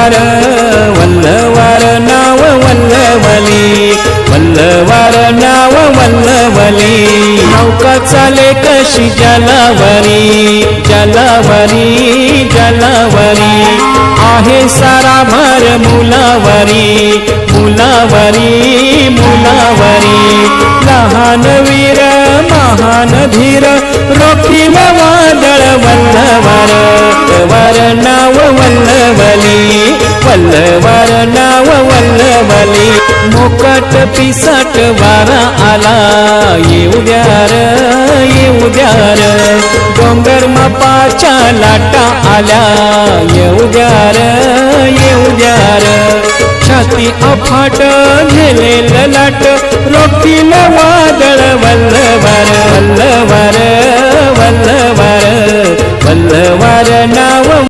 वल्लवार वल्लवार नाव वल्लवली वल्लवार नाव वल्लवली नौका चाले कशी जलावरी जलावरी जलावरी आहे सारा भर मुलावरी मुलावरी मुलावरी लहान वीर महान धीर रोखील वादळ वल्लवार वल्लवार नाव वल्लवली वल्लवार नाव वल्लवली मोकट पिसाट वारा आला येऊ द्या र डोंगर मापाच्या लाटा आल्या येऊ द्या र छाती अफाट झेलेल लाट रोखील वादळ वल्लवार वल्लवार वल्लवार वल्लवार नाव